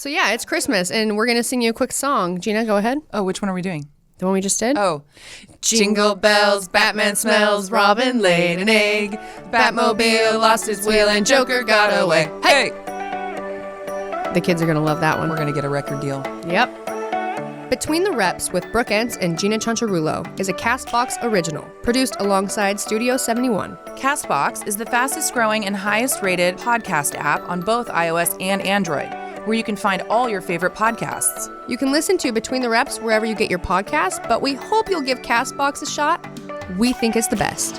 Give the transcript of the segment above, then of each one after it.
So yeah, it's Christmas, and we're going to sing you a quick song. Gina, go ahead. Oh, which one are we doing? The one we just did? Oh. Jingle bells, Batman smells, Robin laid an egg, Batmobile lost his wheel, and Joker got away. Hey! The kids are going to love that one. We're going to get a record deal. Yep. Between the Reps with Brooke and Jeanna is a CastBox original, produced alongside Studio 71. CastBox is the fastest growing and highest rated podcast app on both iOS and Android, where you can find all your favorite podcasts. You can listen to Between the Reps wherever you get your podcasts, but we hope you'll give CastBox a shot. We think it's the best.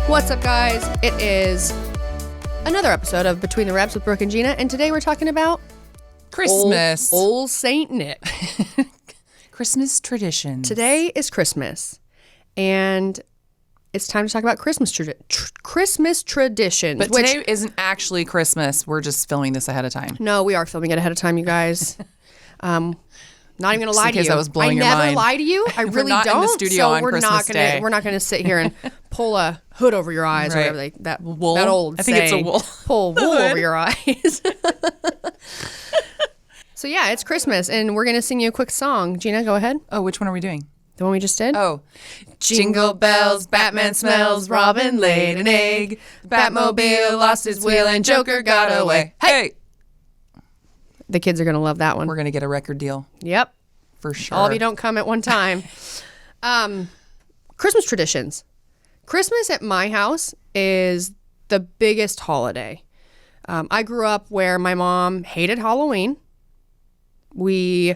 What's up, guys? It is another episode of Between the Reps with Brooke and Jeanna, and today we're talking about Christmas. Old Saint Nick. Christmas traditions. Today is Christmas, and it's time to talk about Christmas traditions. But today isn't actually Christmas. We're just filming this ahead of time. No, we are filming it ahead of time, you guys. Not even gonna lie to you. I was blowing your never mind. lie to you. I really not don't. in the studio so on Christmas Day. We're not gonna sit here and pull a hood over your eyes Right. or whatever that Wool? that old I think it's a saying. wool. Pull wool over your eyes. So yeah, it's Christmas, and we're gonna sing you a quick song. Gina, go ahead. Oh, which one are we doing? The one we just did. Oh. Jingle bells, Batman smells, Robin laid an egg, Batmobile lost his wheel, and Joker got away. Hey! The kids are gonna love that one. We're going to get a record deal. Yep. For sure. All of you don't come at one time. Christmas traditions. Christmas at my house is the biggest holiday. I grew up where my mom hated Halloween. We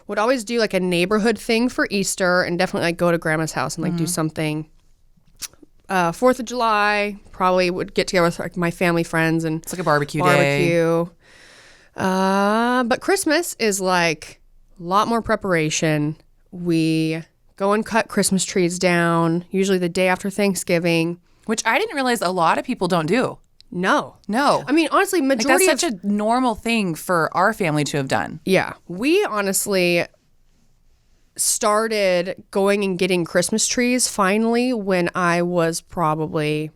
would always do like a neighborhood thing for Easter and definitely like go to grandma's house and like do something. 4th of July, probably would get together with like my family friends and It's like a barbecue day. But Christmas is like a lot more preparation. We go and cut Christmas trees down, usually the day after Thanksgiving. Which I didn't realize a lot of people don't do. No. No. I mean, honestly, majority that's such a normal thing for our family to have done. Yeah. We honestly started going and getting Christmas trees finally when I was probably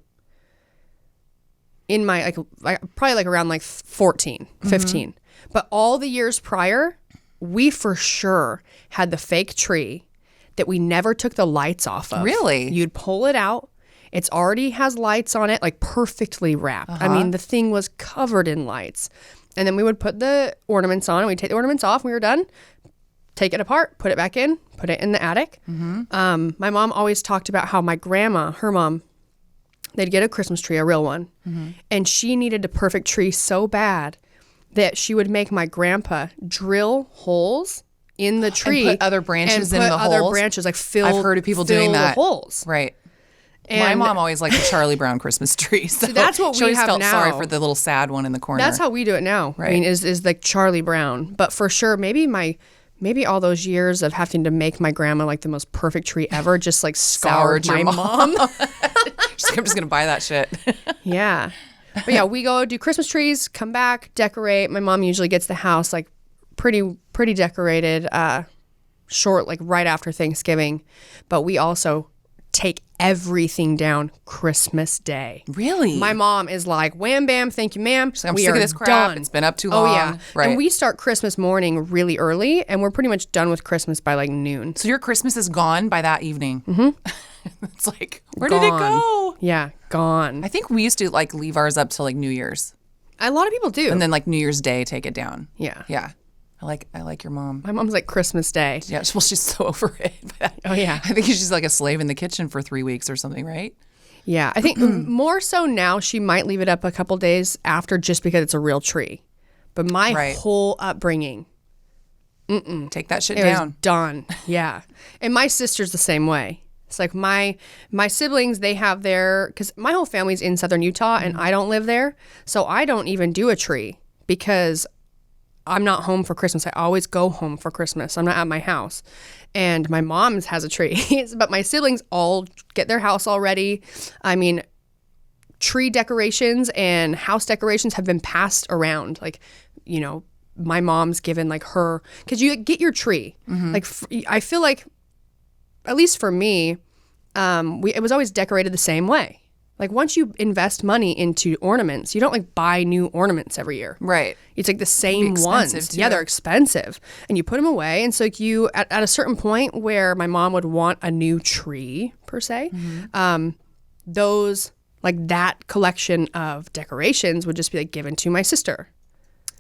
in my, probably like around like 14, 15. But all the years prior, we for sure had the fake tree that we never took the lights off of. Really? You'd pull it out. It's already has lights on it, like perfectly wrapped. I mean, the thing was covered in lights. And then we would put the ornaments on, and we'd take the ornaments off, and we were done. Take it apart, put it back in, put it in the attic. My mom always talked about how my grandma, her mom, they'd get a Christmas tree, a real one, and she needed a perfect tree so bad that she would make my grandpa drill holes in the tree And put other branches and in put the other holes. branches, like fill. I've heard of people doing the that. holes. Right. My And mom always liked the Charlie Brown Christmas tree. So that's what she we always have felt now. sorry for the little sad one in the corner. That's how we do it now. Right. I mean, is like Charlie Brown. But for sure, maybe all those years of having to make my grandma like the most perfect tree ever just like soured your my mom. I'm just going to buy that shit. Yeah. But yeah, we go do Christmas trees, come back, decorate. My mom usually gets the house like pretty decorated, short, like right after Thanksgiving. But we also take everything down Christmas Day. Really? My mom is like, wham, bam, thank you, ma'am. I'm we sick are of this crap. done. It's been up too long. Oh, yeah. Right. And we start Christmas morning really early, and we're pretty much done with Christmas by like noon. So your Christmas is gone by that evening. Mm-hmm. It's like, where did it Gone. go? Yeah, gone. I think we used to like leave ours up till like New Year's. A lot of people do. And then like New Year's Day, take it down. Yeah. Yeah. I like your mom. My mom's like Christmas Day. Yeah, well, she's so over it. Oh, yeah. I think she's like a slave in the kitchen for 3 weeks or something, right? Yeah, I think more so now she might leave it up a couple days after just because it's a real tree. But my Right. whole upbringing, Take that shit it down. was done. Yeah. And my sister's the same way. It's like my siblings, they have their, because my whole family's in southern Utah and I don't live there. So I don't even do a tree because I'm not home for Christmas. I always go home for Christmas. I'm not at my house. And my mom's has a tree. But my siblings all get their house already. I mean, tree decorations and house decorations have been passed around. Like, you know, my mom's given like her, because you get your tree. Like, I feel like, at least for me, it was always decorated the same way. Like once you invest money into ornaments, you don't like buy new ornaments every year. Right. It's like the same ones. Too. Yeah, they're expensive. And you put them away. And so like you, at a certain point where my mom would want a new tree, per se, those, like that collection of decorations would just be like given to my sister.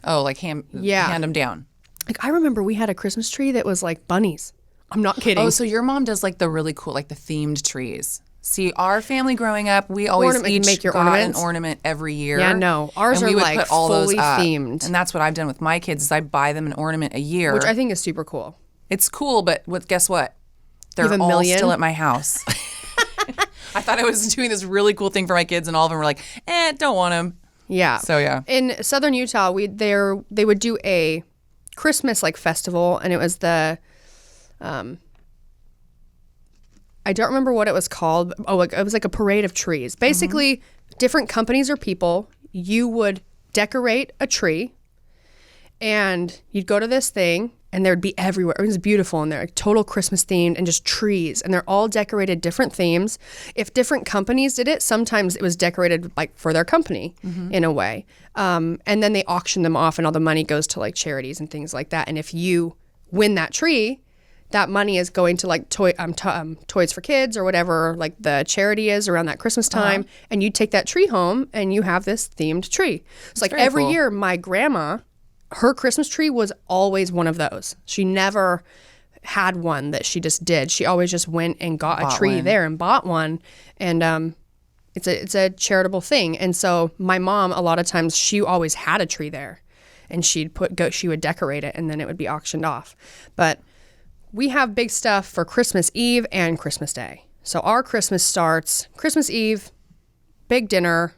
Oh, like hand them down. Like I remember we had a Christmas tree that was like bunnies. I'm not kidding. Oh, so your mom does like the really cool, like the themed trees. See, our family growing up, we always each got an ornament every year. Yeah, no. Ours are like fully themed. And that's what I've done with my kids is I buy them an ornament a year. Which I think is super cool. It's cool, but guess what? They're all still at my house. I thought I was doing this really cool thing for my kids, and all of them were like, don't want them. Yeah. So, yeah. In southern Utah, they would do a Christmas like festival, and it was the... I don't remember what it was called. Oh, it was like a parade of trees. Basically, different companies or people, you would decorate a tree and you'd go to this thing and there'd be everywhere. It was beautiful and they're like total Christmas themed and just trees. And they're all decorated different themes. If different companies did it, sometimes it was decorated like for their company in a way. And then they auction them off and all the money goes to like charities and things like that. And if you win that tree, that money is going to like Toys for Kids or whatever like the charity is around that Christmas time. And you take that tree home and you have this themed tree. So like every year, my grandma, her Christmas tree was always one of those. She never had one that she just did. She always just went and got a tree there and bought one. And it's a charitable thing. And so my mom, a lot of times, she always had a tree there. And she would decorate it and then it would be auctioned off. But we have big stuff for Christmas Eve and Christmas Day. So our Christmas starts Christmas Eve, big dinner,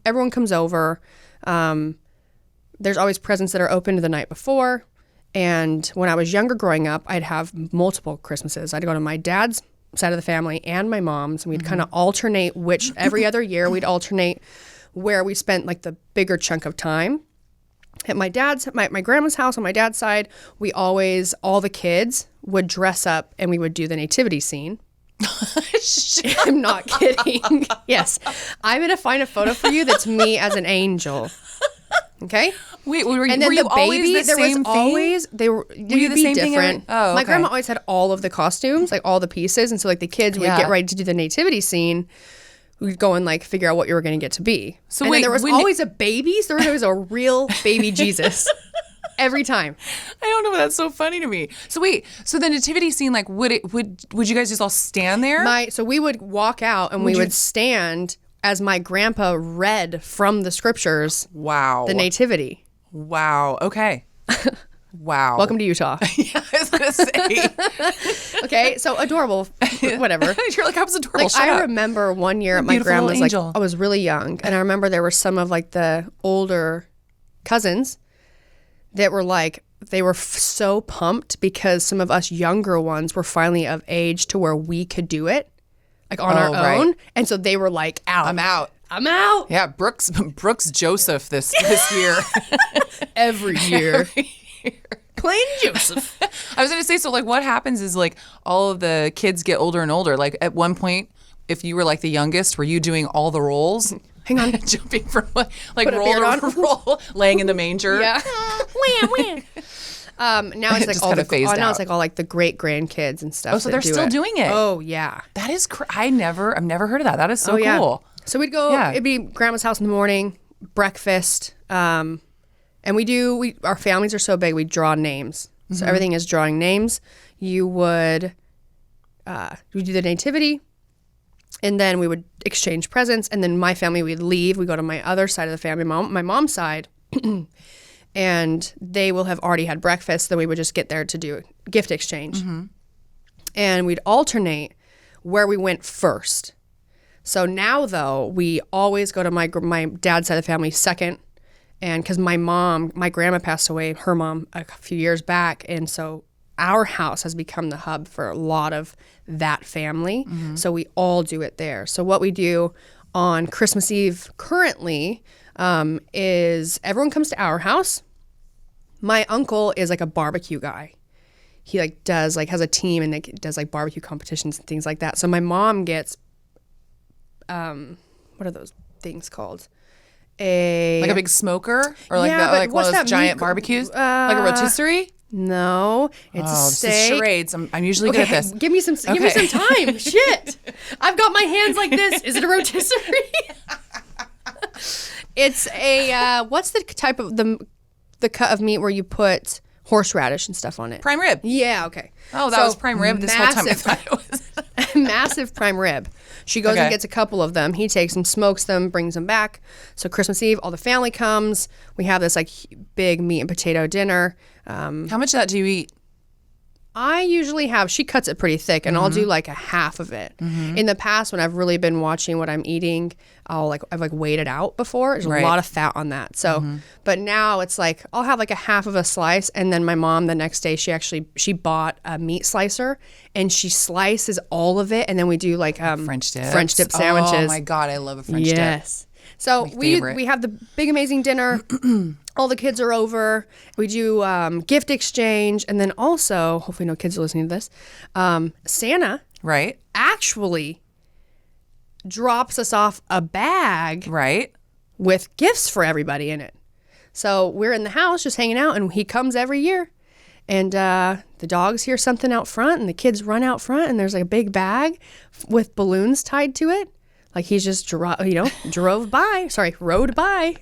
everyone comes over. There's always presents that are opened the night before. And when I was younger growing up, I'd have multiple Christmases. I'd go to my dad's side of the family and my mom's, and we'd kind of alternate every other year we'd alternate where we spent like the bigger chunk of time. At my grandma's house on my dad's side, all the kids would dress up and we would do the nativity scene. I'm not kidding. Yes. I'm going to find a photo for you that's me as an angel. Okay? Wait, were you always the same thing? They were the same different. Oh, okay. My grandma always had all of the costumes, like all the pieces. And so like the kids would get ready to do the nativity scene. We'd go and like figure out what you were going to get to be. So then there was always a baby. So there was always a real baby Jesus every time. I don't know, but that's so funny to me. So wait, so the nativity scene, like would you guys just all stand there? So we would walk out and we would stand as my grandpa read from the scriptures. Wow. The nativity. Wow. Okay. Wow. Welcome to Utah. Yeah, I was going to say. Okay, so adorable, whatever. You're like, I was adorable. Like, I remember one year at my grandma's, like, I was really young, and I remember there were some of, like, the older cousins that were, like, they were so pumped because some of us younger ones were finally of age to where we could do it, like, on our own. And so they were like, out. I'm out. I'm out. Yeah, Brooks Joseph this year. Every year. Plain Joseph. I was going to say, so like what happens is like all of the kids get older and older. Like at one point, if you were like the youngest, were you doing all the roles? Hang on. Jumping from like roll to roll, laying in the manger. Yeah. Now it's like all it's like all like the great grandkids and stuff. Oh, so they're still doing it. Oh yeah. That is I've never heard of that. That is so cool. Yeah. So we'd go. Yeah. It'd be grandma's house in the morning, breakfast. And our families are so big, we draw names. So everything is drawing names. We do the nativity, and then we would exchange presents, and then my family would leave. We go to my other side of the family, my mom's side, and they will have already had breakfast. Then we would just get there to do a gift exchange. And we'd alternate where we went first. So now, though, we always go to my dad's side of the family second. And because my grandma passed away, her mom, a few years back. And so our house has become the hub for a lot of that family. So we all do it there. So what we do on Christmas Eve currently is everyone comes to our house. My uncle is like a barbecue guy. He like has a team and does like barbecue competitions and things like that. So my mom gets what are those things called? Like a big smoker? Or like one of those giant barbecues? Like a rotisserie? No, it's a steak. This is charades. I'm usually good at this. Give me some time. Shit. I've got my hands like this. Is it a rotisserie? It's a what's the type of the cut of meat where you put horseradish and stuff on it? Prime rib. Yeah, okay. Oh, that was prime rib this whole time. I thought it was massive prime rib. She goes and gets a couple of them. He takes them, smokes them, brings them back. So Christmas Eve, all the family comes. We have this like big meat and potato dinner. How much of that do you eat? I usually she cuts it pretty thick, and I'll do like a half of it. In the past, when I've really been watching what I'm eating, I've weighed it out before. There's a lot of fat on that. So, but now it's like, I'll have like a half of a slice, and then my mom the next day, she bought a meat slicer, and she slices all of it, and then we do like French dip sandwiches. Oh my God, I love a French dip. Yes. So we have the big amazing dinner. All the kids are over. We do gift exchange, and then also, hopefully no kids are listening to this, Santa actually drops us off a bag with gifts for everybody in it. So we're in the house just hanging out, and he comes every year. And the dogs hear something out front, and the kids run out front, and there's like a big bag with balloons tied to it. Like he's just rode by. Drove by.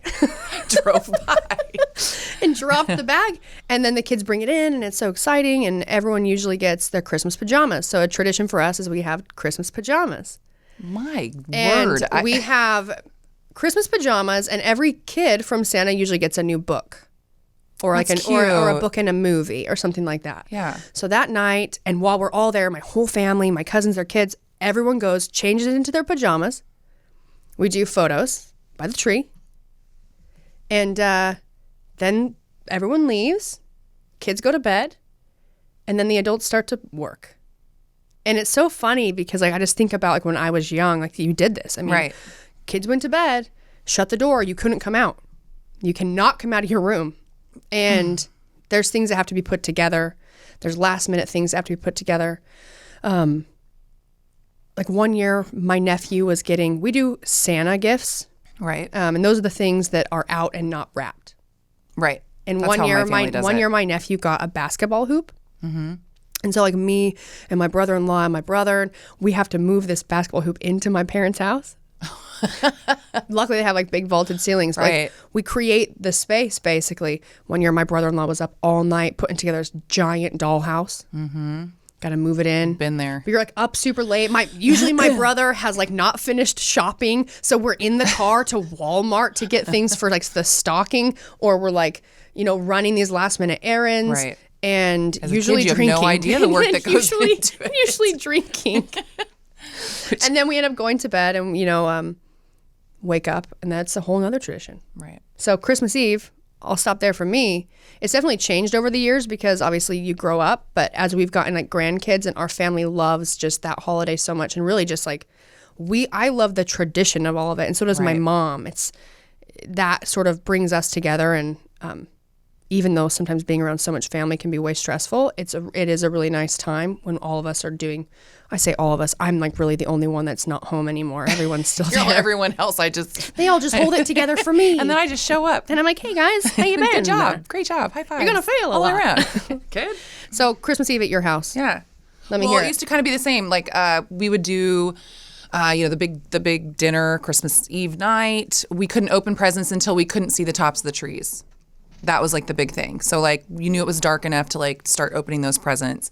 And dropped the bag. And then the kids bring it in, and it's so exciting. And everyone usually gets their Christmas pajamas. So a tradition for us is we have Christmas pajamas. My word. And we have Christmas pajamas, and every kid from Santa usually gets a new book. Or like or a book and a movie or something like that. Yeah. So that night, and while we're all there, my whole family, my cousins, their kids, everyone goes, changes into their pajamas. We do photos by the tree. And then everyone leaves. Kids go to bed. And then the adults start to work. And it's so funny because I just think about like when I was young, like you did this. I mean, kids went to bed, shut the door. You couldn't come out. You cannot come out of your room. And there's things that have to be put together. There's last minute things that have to be put together. Like one year, my nephew was we do Santa gifts. Right. And those are the things that are out and not wrapped. Right. And That's one year, my nephew got a basketball hoop. Mm-hmm. And so like me and my brother-in-law and my brother, we have to move this basketball hoop into my parents' house. Luckily, they have like big vaulted ceilings. But, like, we create the space, basically. One year, my brother-in-law was up all night putting together this giant dollhouse. Mm-hmm. Got to move it in. Been there. But you're like up super late. Usually my brother has like not finished shopping. So we're in the car to Walmart to get things for like the stocking. Or we're like, running these last minute errands. Right. And As usually a kid, you drinking. have no idea the work that goes into it. Usually drinking. And then we end up going to bed and, wake up. And that's a whole nother tradition. Right. So Christmas Eve, I'll stop there for me. It's definitely changed over the years because obviously you grow up. But as we've gotten like grandkids and our family loves just that holiday so much. And really just like I love the tradition of all of it. And so does my mom. That sort of brings us together. And even though sometimes being around so much family can be way stressful, it is a really nice time when all of us are doing. I say all of us. I'm like really the only one that's not home anymore. Everyone's still there. Everyone else, they all just hold it together for me. And then I just show up. And I'm like, hey guys, how you been? Good job. Great job. High five. You're going to fail all lot. Around. Good. So Christmas Eve at your house. Yeah. Let me hear it. It used to kind of be the same. Like we would do the big dinner Christmas Eve night. We couldn't open presents until we couldn't see the tops of the trees. That was like the big thing. So like you knew it was dark enough to like start opening those presents.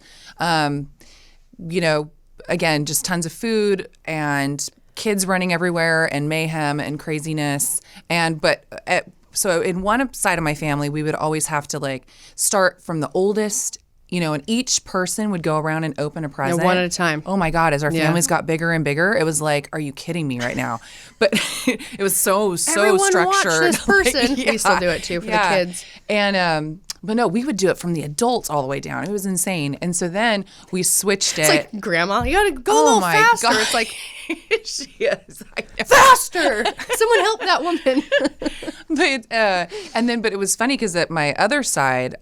Again, just tons of food and kids running everywhere and mayhem and craziness. So in one side of my family, we would always have to like start from the oldest, and each person would go around and open a present. One at a time. Oh my God, as our families got bigger and bigger, it was like, are you kidding me right now? But it was so Everyone structured. Watch this person. We still do it too for the kids. And but no, we would do it from the adults all the way down. It was insane. And so then we switched it. It's like, Grandma, you gotta go a little faster. God. It's like, she is. Faster! Someone help that woman. But it was funny because at my other side,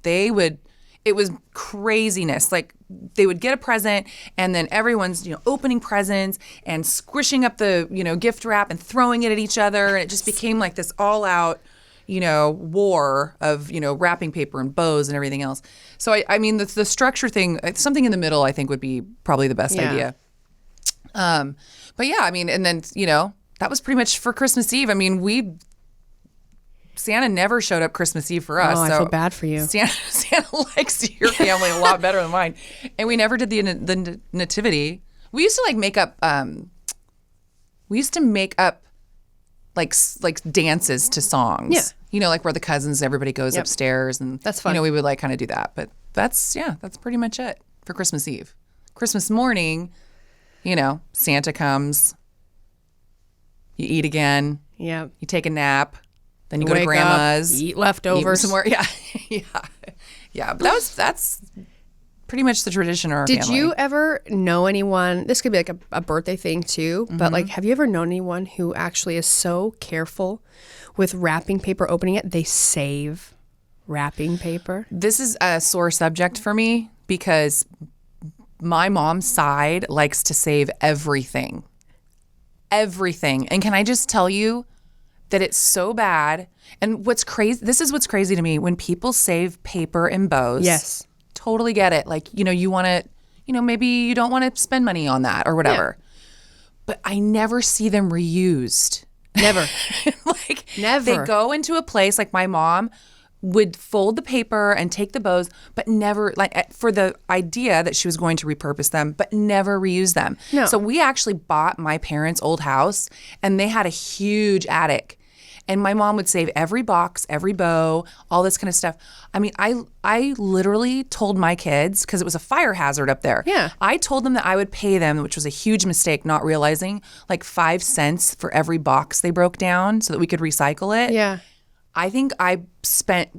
they would, it was craziness. Like they would get a present and then everyone's, opening presents and squishing up the, gift wrap and throwing it at each other. And it just became like this all out, war of, wrapping paper and bows and everything else. So I mean, the structure thing, something in the middle, I think would be probably the best idea. But yeah, I mean, and then, that was pretty much for Christmas Eve. I mean, Santa never showed up Christmas Eve for us. Oh, I so feel bad for you. Santa likes your family a lot better than mine. And we never did the nativity. We used to like make up, like dances to songs. Yeah. Like where the cousins, everybody goes upstairs and that's fun. We would like kind of do that. But that's pretty much it for Christmas Eve. Christmas morning, Santa comes, you eat again. Yeah. You take a nap. Then you go to Wake grandma's. up, eat leftovers. Eat some more. Yeah. Yeah. But that's pretty much the tradition of our family. Did you ever know anyone, this could be like a birthday thing too, but like have you ever known anyone who actually is so careful with wrapping paper opening it, they save wrapping paper? This is a sore subject for me because my mom's side likes to save everything. Everything. And can I just tell you that it's so bad? And what's crazy, this is what's crazy to me, when people save paper and bows. Yes. Totally get it. Like, you want to, maybe you don't want to spend money on that or whatever. Yeah. But I never see them reused. Never. Never. They go into a place, like my mom would fold the paper and take the bows, but never, for the idea that she was going to repurpose them, but never reuse them. No. So we actually bought my parents' old house, and they had a huge attic. And my mom would save every box, every bow, all this kind of stuff. I mean, I literally told my kids, because it was a fire hazard up there. Yeah. I told them that I would pay them, which was a huge mistake, not realizing, like 5 cents for every box they broke down so that we could recycle it. Yeah. I think I spent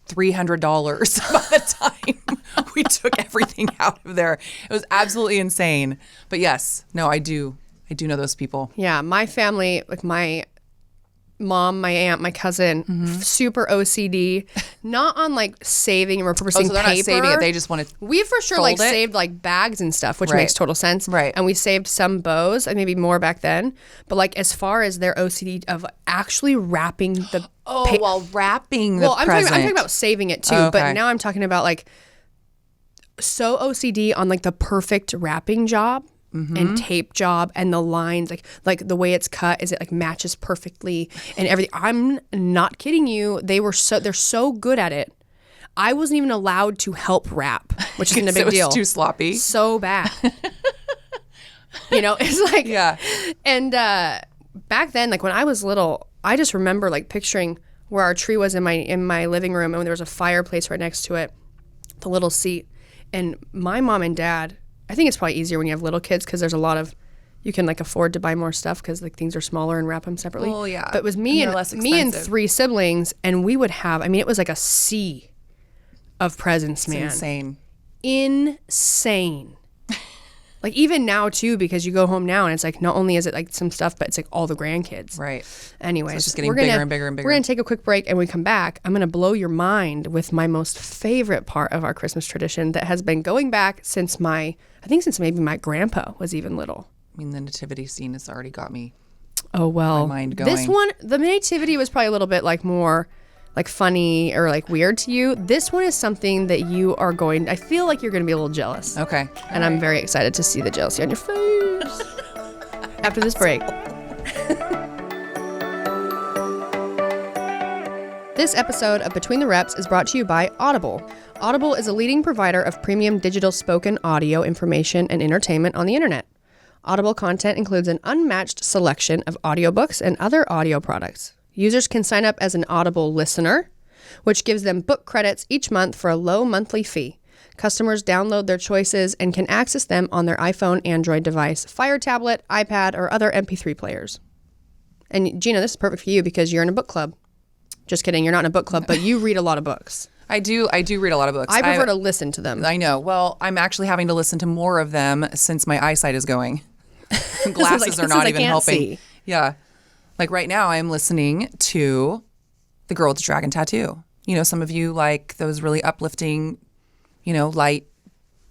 $300 by the time we took everything out of there. It was absolutely insane. But yes, no, I do know those people. Yeah, my family, like my mom, my aunt, my cousin, super OCD, not on like saving and repurposing so they're paper. not saving it, they just want to We for sure like saved like bags and stuff, which makes total sense. Right. And we saved some bows and maybe more back then. But like as far as their OCD of actually wrapping the while wrapping the I'm present. talking about saving it too, but now I'm talking about like so OCD on like the perfect wrapping job. And tape job and the lines, like the way it's cut, is it like matches perfectly and everything. I'm not kidding you. They're so good at it. I wasn't even allowed to help wrap, which isn't a big deal. It was too sloppy. So bad. It's like, yeah. And back then, like when I was little, I just remember like picturing where our tree was in my living room, and there was a fireplace right next to it, the little seat, and my mom and dad. I think it's probably easier when you have little kids because there's a lot of, you can like afford to buy more stuff because like things are smaller and wrap them separately. Well, yeah. But it was me and 3 siblings, and we would have, I mean, it was like a sea of presents, man. Insane. Insane. Like even now too, because you go home now and it's like not only is it like some stuff, but it's like all the grandkids. Right. Anyways, so it's just getting bigger and bigger and bigger. We're going to take a quick break, and when we come back, I'm going to blow your mind with my most favorite part of our Christmas tradition that has been going back since maybe my grandpa was even little. I mean, the nativity scene has already got me. Oh, well. My mind going. This one, the nativity was probably a little bit like more like funny or like weird to you. This one is something that I feel like you're going to be a little jealous. Okay. And I'm very excited to see the jealousy on your face after this break. This episode of Between the Reps is brought to you by Audible. Audible is a leading provider of premium digital spoken audio information and entertainment on the internet. Audible content includes an unmatched selection of audiobooks and other audio products. Users can sign up as an Audible listener, which gives them book credits each month for a low monthly fee. Customers download their choices and can access them on their iPhone, Android device, Fire tablet, iPad, or other MP3 players. And Jeanna, this is perfect for you because you're in a book club. Just kidding, you're not in a book club, but you read a lot of books. I do read a lot of books. I prefer to listen to them. I know. Well, I'm actually having to listen to more of them since my eyesight is going. Glasses are not even helping. See. Yeah. Like right now, I'm listening to The Girl with the Dragon Tattoo. Some of you like those really uplifting light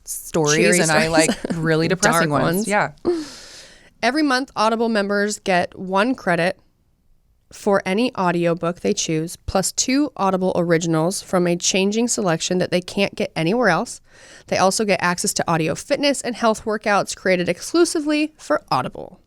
stories, Cheery and I stories. like really depressing Dark ones. ones. Yeah. Every month, Audible members get 1 credit for any audiobook they choose, plus 2 Audible originals from a changing selection that they can't get anywhere else. They also get access to audio fitness and health workouts created exclusively for Audible.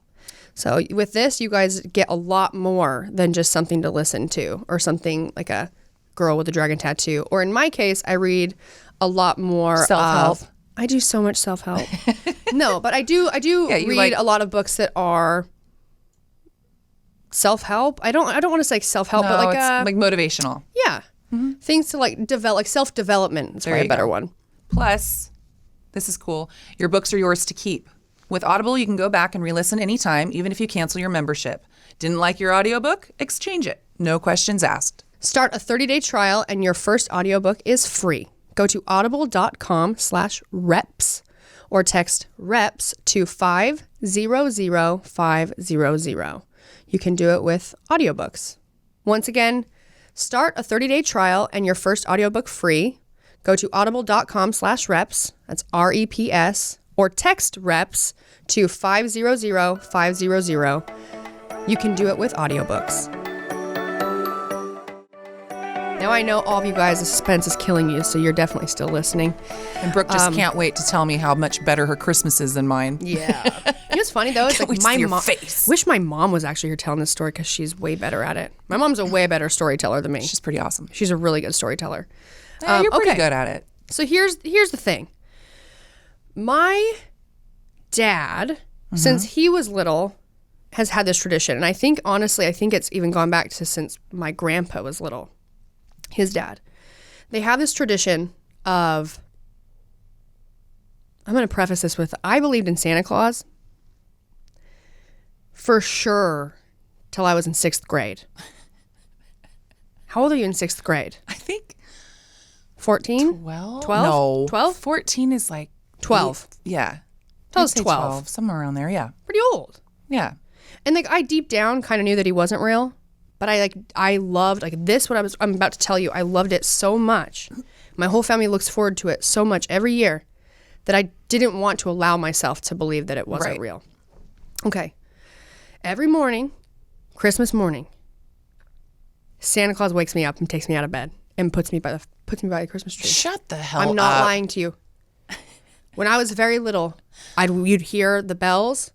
So with this, you guys get a lot more than just something to listen to or something like a girl with a dragon tattoo. Or in my case, I read a lot more Self-help. I do so much self-help. No, but I do read a lot of books that are self-help. I don't want to say self-help, but like it's like motivational. yeah. Things to like develop, like self-development is probably a better one. Plus, this is cool. Your books are yours to keep. With Audible, you can go back and re-listen anytime, even if you cancel your membership. Didn't like your audiobook? Exchange it. No questions asked. Start a 30-day trial and your first audiobook is free. Go to audible.com/reps or text reps to 500500. You can do it with audiobooks. Once again, start a 30-day trial and your first audiobook free. Go to audible.com/reps, that's REPS, or text reps to 500500. You can do it with audiobooks. Now I know all of you guys, the suspense is killing you, so you're definitely still listening. And Brooke just can't wait to tell me how much better her Christmas is than mine. Yeah. You know what's funny though? It's Can't like wait to my see your mom. face. Wish my mom was actually here telling this story because she's way better at it. My mom's a way better storyteller than me. She's pretty awesome. She's a really good storyteller. Yeah, you're pretty good at it. So here's the thing. My dad, since he was little, has had this tradition, and I think it's even gone back to since my grandpa was little. His dad. They have this tradition of, I'm going to preface this with, I believed in Santa Claus for sure till I was in 6th grade. How old are you in 6th grade? I think 14? 12? 12? No. 12? 14 is like 12. Yeah. Tell us I'd say 12. somewhere around there, yeah. Pretty old. Yeah. And like I deep down kind of knew that he wasn't real, but I loved like this I'm about to tell you. I loved it so much. My whole family looks forward to it so much every year that I didn't want to allow myself to believe that it wasn't real. Okay. Every morning, Christmas morning, Santa Claus wakes me up and takes me out of bed and puts me by the Christmas tree. Shut the hell up. I'm not lying to you. When I was very little, you'd hear the bells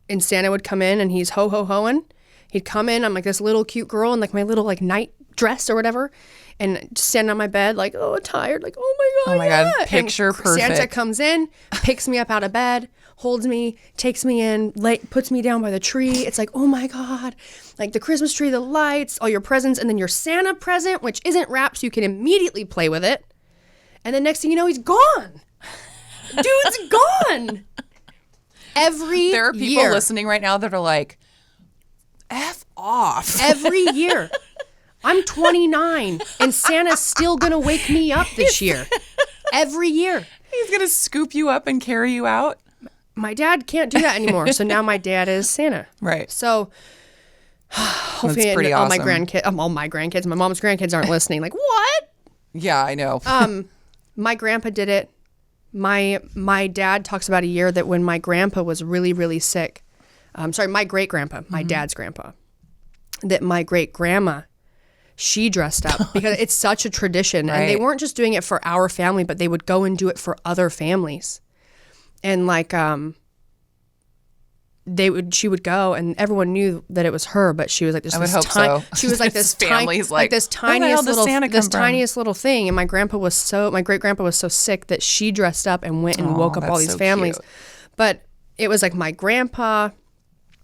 and Santa would come in and he's ho ho hoing. He'd come in, I'm like this little cute girl in like my little like night dress or whatever, and just standing on my bed like, oh, tired, like, oh my God. Oh my God, picture perfect. Santa comes in, picks me up out of bed, holds me, takes me in, puts me down by the tree. It's like, oh my God, like the Christmas tree, the lights, all your presents, and then your Santa present, which isn't wrapped, so you can immediately play with it. And then next thing you know, he's gone. Dude's gone. Every There are people year. listening right now that are like, F off. Every year. I'm 29 and Santa's still going to wake me up this year. Every year. He's going to scoop you up and carry you out. My dad can't do that anymore. So now my dad is Santa. Right. So hopefully That's pretty all awesome. my grandkids, my mom's grandkids aren't listening. Like, what? Yeah, I know. My grandpa did it. My dad talks about a year that when my grandpa was really, really sick. My great grandpa, my dad's grandpa, that my great grandma, she dressed up because it's such a tradition. Right. And they weren't just doing it for our family, but they would go and do it for other families. And like, she would go and everyone knew that it was her, but she was like this, I would hope so. She was like this family's like this where the hell does Santa come from? tiniest little thing. And my great grandpa was so sick that she dressed up and went and woke up all that's these so families. cute. But it was like my grandpa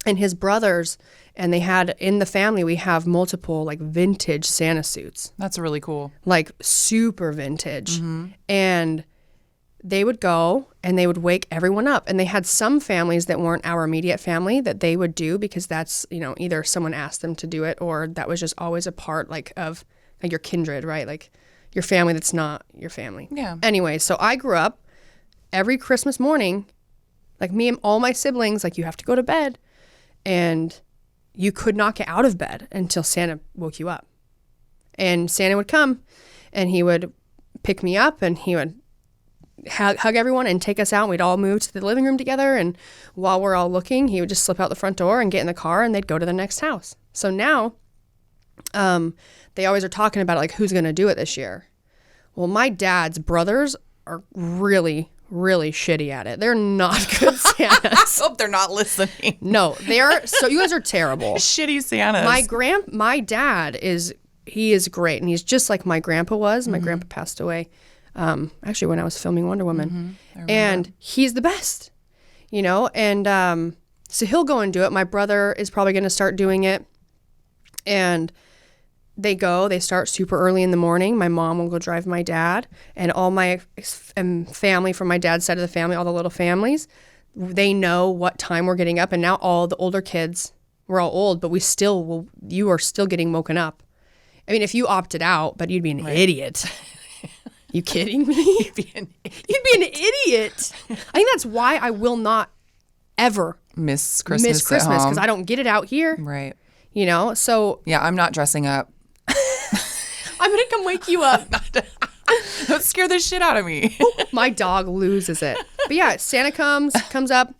and his brothers, and they had in the family, we have multiple like vintage Santa suits, That's really cool. like super vintage. And they would go and they would wake everyone up. And they had some families that weren't our immediate family that they would do because that's, either someone asked them to do it or that was just always a part like of like your kindred, right? Like your family that's not your family. Yeah. Anyway, so I grew up every Christmas morning, like me and all my siblings, like you have to go to bed and you could not get out of bed until Santa woke you up. And Santa would come and he would pick me up and he would hug everyone and take us out. And we'd all move to the living room together. And while we're all looking, he would just slip out the front door and get in the car and they'd go to the next house. So now they always are talking about like who's going to do it this year. Well, my dad's brothers are really, really shitty at it. They're not good Santas. I hope they're not listening. No, they are. So you guys are terrible. Shitty Santas. My dad is great. And he's just like my grandpa was. My grandpa passed away. Actually when I was filming Wonder Woman, and he's the best, you know? And, so he'll go and do it. My brother is probably going to start doing it. And they start super early in the morning. My mom will go drive my dad, and all my family from my dad's side of the family, all the little families, they know what time we're getting up. And now all the older kids, we're all old, but you are still getting woken up. I mean, if you opted out, but you'd be an idiot. You kidding me? You'd be an idiot. I think that's why I will not ever miss Christmas because I don't get it out here. Right. You know, so. Yeah, I'm not dressing up. I'm going to come wake you up. Don't scare the shit out of me. My dog loses it. But yeah, Santa comes up.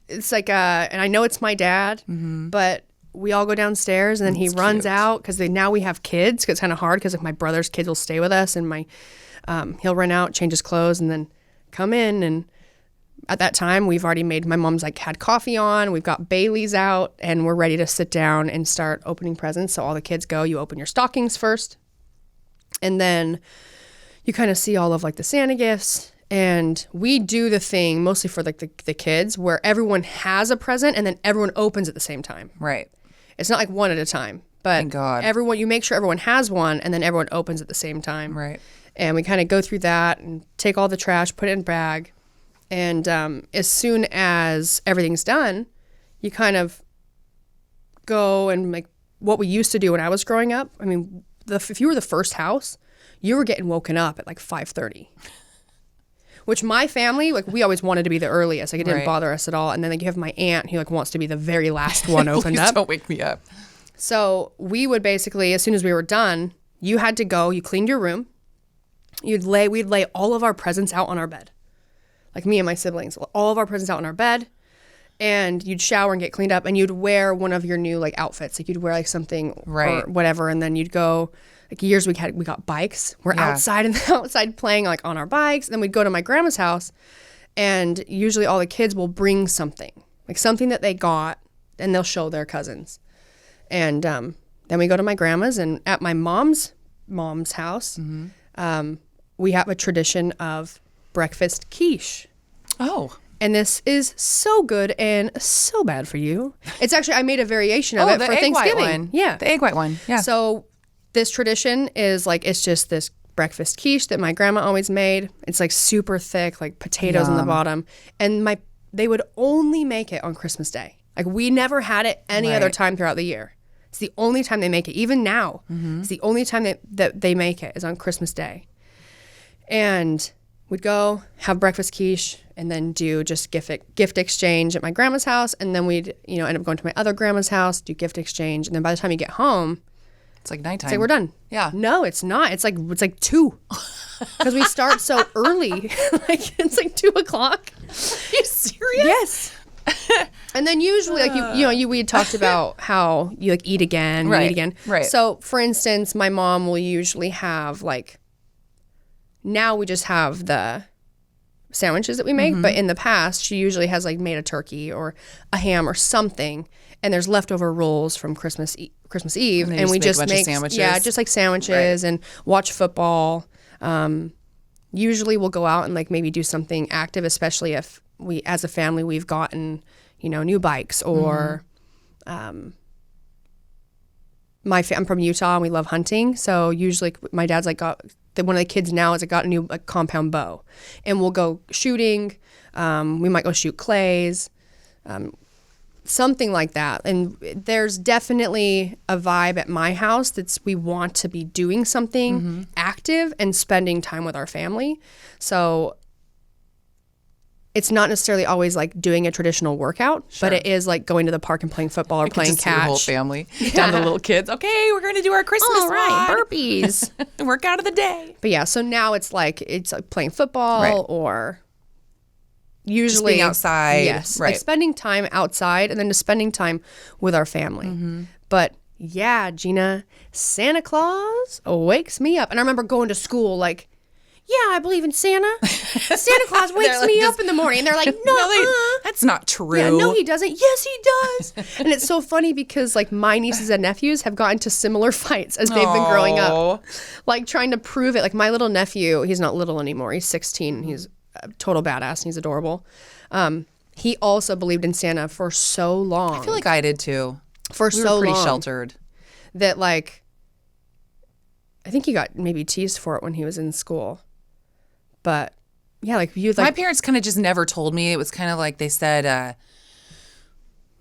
It's like, and I know it's my dad, but we all go downstairs and then he runs out because now we have kids. Cause it's kind of hard because like my brother's kids will stay with us and he'll run out, change his clothes and then come in. And at that time we've already my mom's like had coffee on, we've got Bailey's out and we're ready to sit down and start opening presents. So all the kids go, you open your stockings first. And then you kind of see all of like the Santa gifts. And we do the thing mostly for like the kids where everyone has a present and then everyone opens at the same time. Right. It's not like one at a time, but Thank God. You make sure everyone has one and then everyone opens at the same time. Right. And we kind of go through that and take all the trash, put it in a bag. And as soon as everything's done, you kind of go and like what we used to do when I was growing up. I mean, if you were the first house, you were getting woken up at like 5:30. Which my family, like we always wanted to be the earliest. Like it didn't bother us at all. And then like you have my aunt who like wants to be the very last one opened Please up. Don't wake me up. So we would basically, as soon as we were done, you had to go, you cleaned your room. We'd lay all of our presents out on our bed. Like me and my siblings, all of our presents out on our bed. And you'd shower and get cleaned up and you'd wear one of your new like outfits. Like you'd wear like something or whatever. And then you'd go, like years we got bikes. We're outside playing like on our bikes. And then we'd go to my grandma's house and usually all the kids will bring something, like something that they got and they'll show their cousins. And then we go to my grandma's and at my mom's house, we have a tradition of breakfast quiche. Oh. And this is so good and so bad for you. It's actually, I made a variation of it for Thanksgiving. White one. Yeah. The egg white one. Yeah. So this tradition is like, it's just this breakfast quiche that my grandma always made. It's like super thick, like potatoes in the bottom. And they would only make it on Christmas Day. Like we never had it any other time throughout the year. It's the only time they make it. Even now, it's the only time that they make it is on Christmas Day. And we'd go have breakfast quiche and then do just gift exchange at my grandma's house. And then we'd, end up going to my other grandma's house, do gift exchange. And then by the time you get home, it's like nighttime. it's like we're done. Yeah. No, it's not. It's like 2. Because we start so early. Like it's like 2 o'clock. Are you serious? Yes. And then usually like we had talked about how you like eat again, you eat again. Right. So for instance, my mom will usually have like, now we just have the sandwiches that we make, but in the past she usually has like made a turkey or a ham or something, and there's leftover rolls from Christmas Eve, and we just make sandwiches. Yeah, just like sandwiches and watch football. Usually we'll go out and like maybe do something active, especially if we as a family we've gotten new bikes or I'm from Utah and we love hunting, so usually my dad's like got one of the kids now has got a new compound bow, and we'll go shooting. We might go shoot clays, something like that. And there's definitely a vibe at my house we want to be doing something active and spending time with our family. So it's not necessarily always like doing a traditional workout, but it is like going to the park and playing football or playing just catch. Your whole family down to the little kids. Okay, we're going to do our Christmas burpees. the workout of the day. But yeah, so now it's like playing football or usually just being outside. Yes, like spending time outside and then just spending time with our family. But yeah, Jeanna, Santa Claus wakes me up. And I remember going to school like, yeah, I believe in Santa. Santa Claus wakes me up in the morning. And they're like, no, that's not true. Yeah, no, he doesn't. Yes, he does. And it's so funny because like my nieces and nephews have gotten to similar fights as they've been growing up. Like trying to prove it. Like my little nephew, he's not little anymore. He's 16. He's a total badass and he's adorable. He also believed in Santa for so long. I feel like I did too. For we so were pretty long. Sheltered. That like, I think he got maybe teased for it when he was in school. But yeah, like you like my parents kind of just never told me. It was kind of like they said,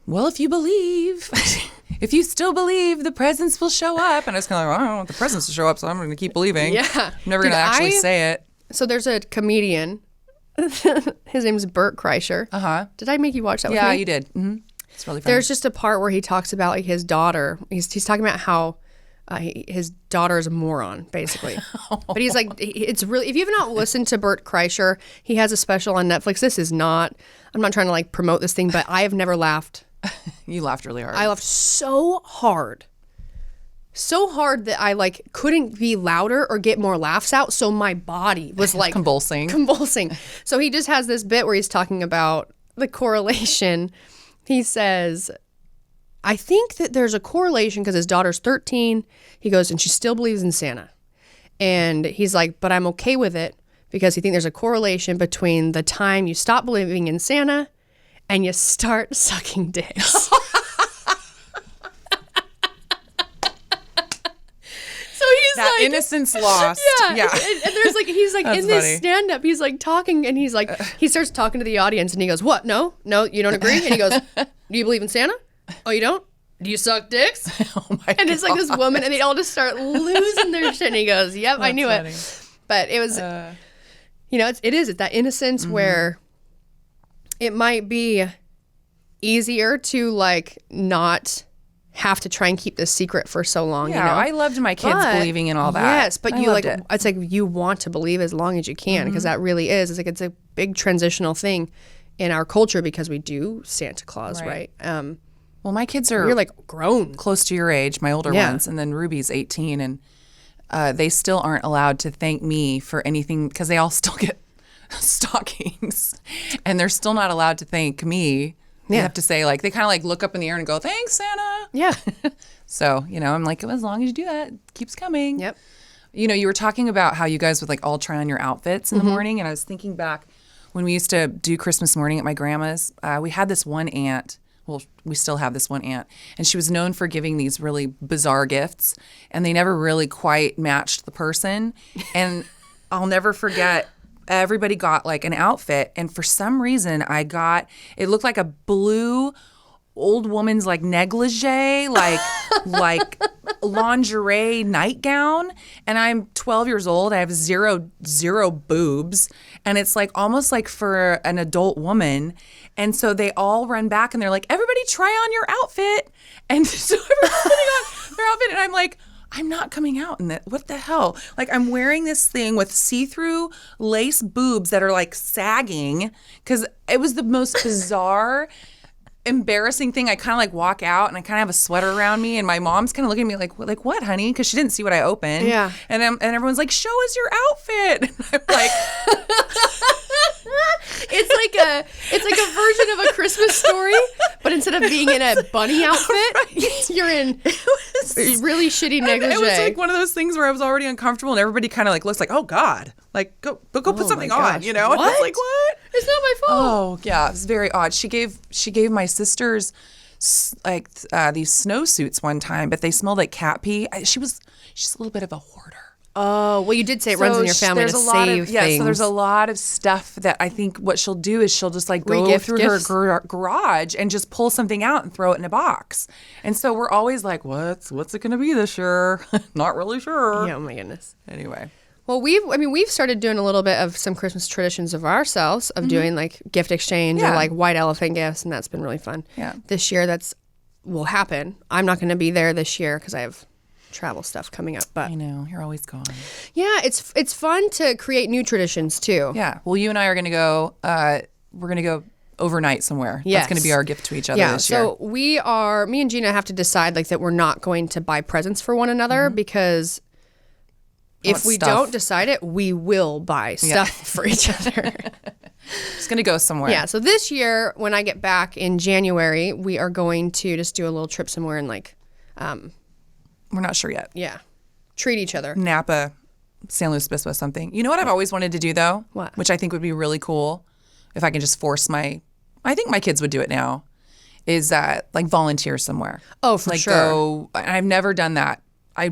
well, if you believe, if you still believe, the presents will show up. And I was kind of like, well, I don't want the presents to show up, so I'm going to keep believing. Yeah. I'm never going to actually say it. So there's a comedian. His name's Bert Kreischer. Did I make you watch that with me? Yeah, you did. Mm-hmm. It's really fun. There's just a part where he talks about like his daughter. He's talking about how his daughter is a moron, basically. But he's like, it's really, if you've not listened to Bert Kreischer, he has a special on Netflix. This is not, I'm not trying to like promote this thing, but I have never laughed. You laughed really hard. I laughed so hard. So hard that I like couldn't be louder or get more laughs out. So my body was like convulsing. So he just has this bit where he's talking about the correlation. He says, I think that there's a correlation because his daughter's 13. He goes, and she still believes in Santa. And he's like, but I'm okay with it because he thinks there's a correlation between the time you stop believing in Santa and you start sucking dicks. That like, innocence lost. Yeah. And there's like, he's like in this stand up, he's like talking and he's like, he starts talking to the audience and he goes, what? No, you don't agree? And he goes, do you believe in Santa? Oh, you don't? Do you suck dicks? Oh my and it's like this woman and they all just start losing their shit. And he goes, yep, I knew it. But it was, it's that innocence where it might be easier to like not have to try and keep this secret for so long. Yeah, I loved my kids believing in all that. Yes, but you like it's like you want to believe as long as you can because that really is. It's like it's a big transitional thing in our culture because we do Santa Claus, right? Well, my kids are you're like grown, close to your age, my older ones, and then Ruby's 18, and they still aren't allowed to thank me for anything because they all still get stockings, and they're still not allowed to thank me. They have to say, like, they kind of like look up in the air and go, thanks, Santa. Yeah. So, I'm like, as long as you do that, it keeps coming. Yep. You were talking about how you guys would like all try on your outfits in the morning. And I was thinking back when we used to do Christmas morning at my grandma's, we had this one aunt. Well, we still have this one aunt. And she was known for giving these really bizarre gifts. And they never really quite matched the person. And I'll never forget. Everybody got like an outfit, and for some reason it looked like a blue old woman's like negligee, like lingerie nightgown. And I'm 12 years old. I have zero boobs, and it's like almost like for an adult woman. And so they all run back and they're like, everybody try on your outfit. And so everybody's putting on their outfit, and I'm like, I'm not coming out in that. What the hell? Like, I'm wearing this thing with see-through lace boobs that are like sagging because it was the most bizarre, embarrassing thing. I kind of like walk out and I kind of have a sweater around me, and my mom's kind of looking at me like what, honey? Because she didn't see what I opened. Yeah. And everyone's like, show us your outfit. And I'm like. It's like a version of A Christmas Story, but instead of being in a bunny outfit, you're in really shitty negligee. It was like one of those things where I was already uncomfortable, and everybody kind of like looks like, oh God, like go put something on, What? And I was like, what? It's not my fault. Oh yeah, it was very odd. She gave my sisters like these snowsuits one time, but they smelled like cat pee. She's a little bit of a hoarder. Oh, well, you did say it runs in your family to save things. Yeah, so there's a lot of stuff that I think what she'll do is she'll just like go through her garage and just pull something out and throw it in a box. And so we're always like, what's it going to be this year? Not really sure. Yeah, oh my goodness. Anyway. Well, we've started doing a little bit of some Christmas traditions of ourselves of doing like gift exchange or like white elephant gifts, and that's been really fun. Yeah. This year will happen. I'm not going to be there this year because I have travel stuff coming up, but I know, you're always gone. yeah, it's fun to create new traditions too. Yeah. Well, you and I are going to go, we're going to go overnight somewhere. Yes. That's going to be our gift to each other this year. So me and Gina have to decide like that we're not going to buy presents for one another because if we don't decide it, we will buy stuff for each other. Just going to go somewhere. Yeah. So this year, when I get back in January, we are going to just do a little trip somewhere and like, We're not sure yet. yeah, treat each other. Napa, San Luis Obispo, something. You know what I've always wanted to do though? What? Which I think would be really cool if I can just force I think my kids would do it now, is like volunteer somewhere. Oh, for like sure. I've never done that. I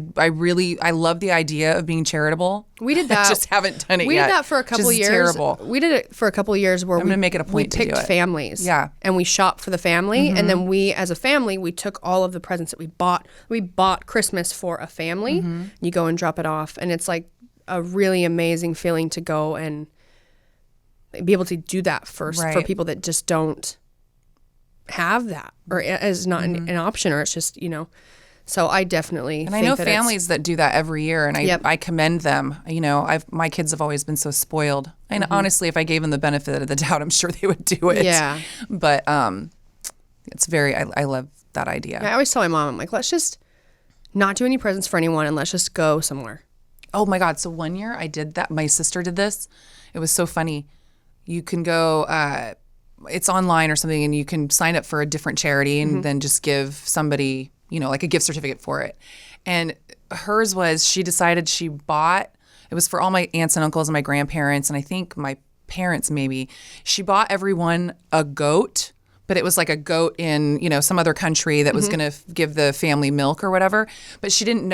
love the idea of being charitable. We did that. I just haven't done it yet. We did that for a couple Which is years. terrible. We did it for a couple of years where I'm gonna make it a point to we do picked it. families. Yeah. And we shopped for the family. And then we, as a family, we took all of the presents that we bought. We bought Christmas for a family. You go and drop it off. And it's like a really amazing feeling to go and be able to do that for people that just don't have that or is not an option, or it's just, so I definitely And think I know that families that do that every year, and I commend them. My kids have always been so spoiled. And honestly, if I gave them the benefit of the doubt, I'm sure they would do it. Yeah. But it's I love that idea. I always tell my mom, I'm like, let's just not do any presents for anyone and let's just go somewhere. Oh my God. So one year I did that. My sister did this. It was so funny. You can go, it's online or something, and you can sign up for a different charity and then just give somebody, like a gift certificate for it. And hers was, she decided it was for all my aunts and uncles and my grandparents, and I think my parents maybe. She bought everyone a goat, but it was like a goat in, some other country that was going to give the family milk or whatever. But she didn't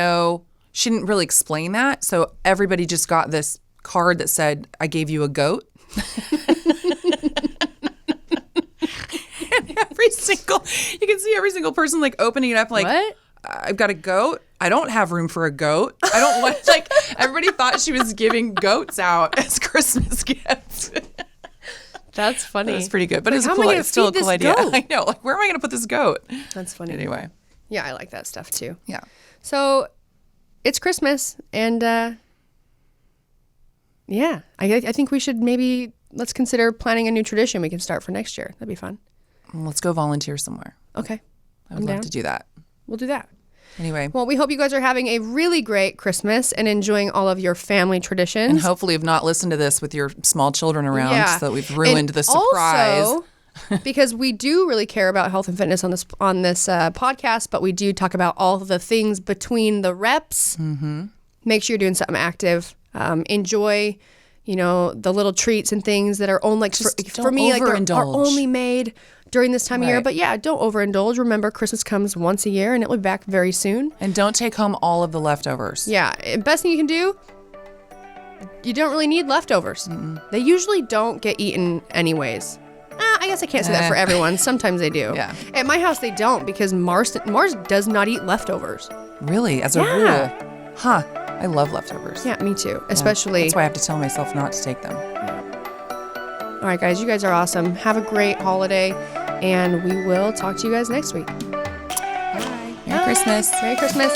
really explain that. So everybody just got this card that said, I gave you a goat. And you can see every single person like opening it up like, What? I've got a goat. I don't have room for a goat. I don't want, everybody thought she was giving goats out as Christmas gifts. That's funny. That's pretty good. But it's still a cool idea. I know. Like, where am I going to put this goat? That's funny. Anyway. Yeah, I like that stuff too. Yeah. So it's Christmas, and I think we should let's consider planning a new tradition we can start for next year. That'd be fun. Let's go volunteer somewhere. Okay. I would love to do that. We'll do that. Anyway. Well, we hope you guys are having a really great Christmas and enjoying all of your family traditions. And hopefully have not listened to this with your small children around so that we've ruined the surprise. Also, because we do really care about health and fitness on this podcast, but we do talk about all the things between the reps. Mm-hmm. Make sure you're doing something active. Enjoy, the little treats and things that are only for me, like are only made during this time of year. But yeah, don't overindulge. Remember, Christmas comes once a year, and it will be back very soon. And don't take home all of the leftovers. Yeah, best thing you can do. You don't really need leftovers. They usually don't get eaten anyways. I guess I can't say that for everyone. Sometimes they do. Yeah. At my house, they don't, because Mars does not eat leftovers. Really? As a rule? Huh. I love leftovers. Yeah, me too. Especially. That's why I have to tell myself not to take them. All right, guys. You guys are awesome. Have a great holiday, and we will talk to you guys next week. Bye. Merry Christmas. Merry Christmas.